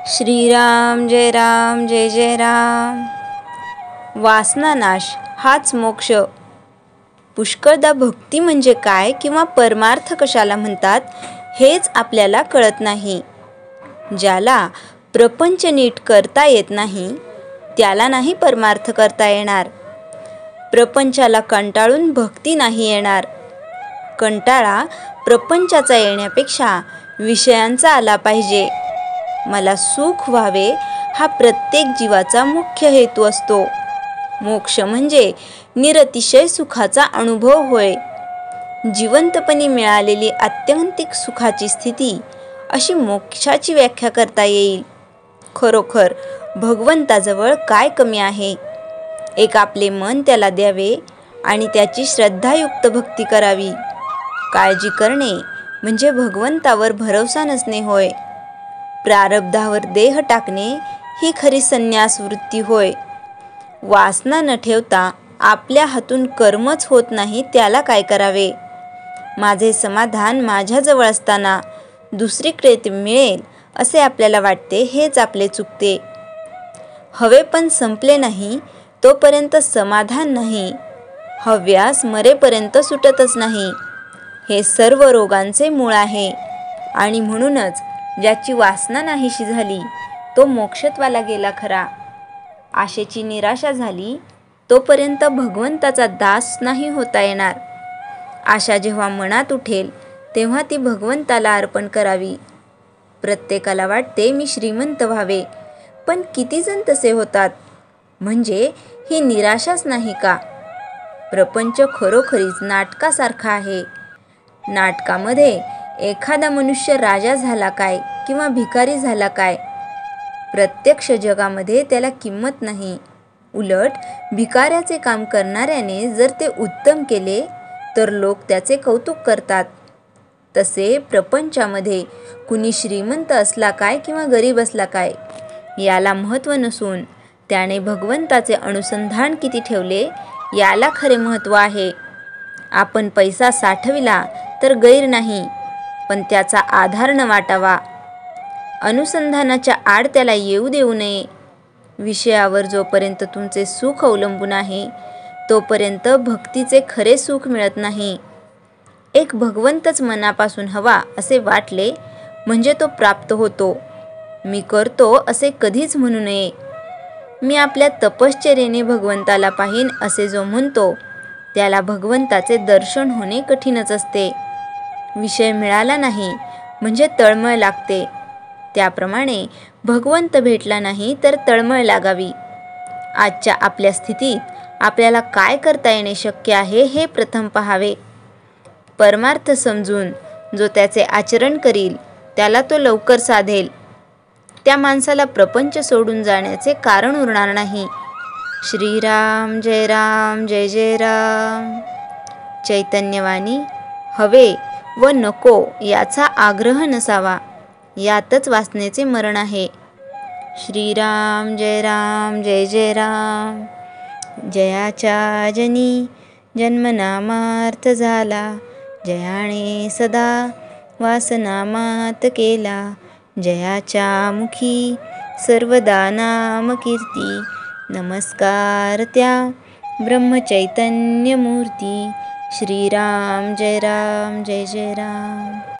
श्रीराम जय जय राम। वासनानाश हाच मोक्ष। पुष्कळदा भक्ती म्हणजे काय किंवा परमार्थ कशाला म्हणतात हेच आपल्याला कळत नाही। ज्याला प्रपंच नीट करता येत नाही त्याला नाही परमार्थ करता येणार। प्रपंचाला कंटाळून भक्ती नाही येणार। कंटाळा प्रपंचाचा येण्यापेक्षा विषयांचा आला पाहिजे। मला सुख व्हावे हा प्रत्येक जीवाचा मुख्य हेतू असतो। मोक्ष म्हणजे निरतिशय सुखाचा अनुभव होय। जिवंतपणी मिळालेली आत्यंतिक सुखाची स्थिती अशी मोक्षाची व्याख्या करता येईल। खरोखर भगवंताजवळ काय कमी आहे? एक आपले मन त्याला द्यावे आणि त्याची श्रद्धायुक्त भक्ती करावी। काळजी करणे म्हणजे भगवंतावर भरोसा नसणे होय। प्रारब्धावर देह टाकणे ही खरी संन्यास वृत्ती होय। वासना न ठेवता आपल्या हातून कर्मच होत नाही त्याला काय करावे? माझे समाधान माझ्याजवळ असताना दुसरीकडे ते मिळेल असे आपल्याला वाटते हेच आपले चुकते। हवे पण संपले नाही तोपर्यंत समाधान नाही। हव्यास मरेपर्यंत सुटतच नाही। हे सर्व रोगांचे मूळ आहे आणि म्हणूनच ज्याची वासना नाहीशी झाली तो मोक्षत्वाला गेला खरा। आशेची निराशा झाली तोपर्यंत भगवंताचा दास नाही होता येणार। आशा जेव्हा मनात उठेल तेव्हा ती भगवंताला अर्पण करावी। प्रत्येकाला वाटते मी श्रीमंत व्हावे, पण किती जण तसे होतात? म्हणजे ही निराशाच नाही का? प्रपंच खरोखरीच नाटकासारखा आहे। नाटकामध्ये एखादा मनुष्य राजा झाला काय किंवा भिकारी झाला काय? प्रत्यक्ष जगामध्ये त्याला किंमत नाही। उलट भिकाऱ्याचे काम करणाऱ्याने जर ते उत्तम केले तर लोक त्याचे कौतुक करतात। तसे प्रपंचामध्ये कुणी श्रीमंत असला काय किंवा गरीब असला काय याला महत्त्व नसून त्याने भगवंताचे अनुसंधान किती ठेवले याला खरे महत्त्व आहे। आपण पैसा साठविला तर गैर नाही, पण त्याचा आधार न वाटावा। अनुसंधानाच्या आड त्याला येऊ देऊ नये। विषयावर जोपर्यंत तुमचे सुख अवलंबून आहे तोपर्यंत भक्तीचे खरे सुख मिळत नाही। एक भगवंतच मनापासून हवा असे वाटले म्हणजे तो प्राप्त होतो। मी करतो असे कधीच म्हणू नये। मी आपल्या तपश्चर्येने भगवंताला पाहीन असे जो म्हणतो त्याला भगवंताचे दर्शन होणे कठीणच असते। विषय मिळाला नाही म्हणजे तळमळ लागते, त्याप्रमाणे भगवंत भेटला नाही तर तळमळ लागावी। आजच्या आपल्या स्थितीत आपल्याला काय करता येणे शक्य आहे हे प्रथम पहावे। परमार्थ समजून जो त्याचे आचरण करील त्याला तो लवकर साधेल। त्या माणसाला प्रपंच सोडून जाण्याचे कारण उरणार नाही। श्रीराम जय जय राम। चैतन्यवाणी हवे व नको याचा आग्रह नसावा, यातच वासनेचे मरण आहे। श्रीराम जय जय राम। जयाच्या जनी जन्मनामार्थ झाला, जयाने सदा वासनामात केला। जयाच्या मुखी सर्वदा नाम कीर्ती, नमस्कार त्या ब्रह्मचैतन्य मूर्ती। श्रीराम जय जय राम।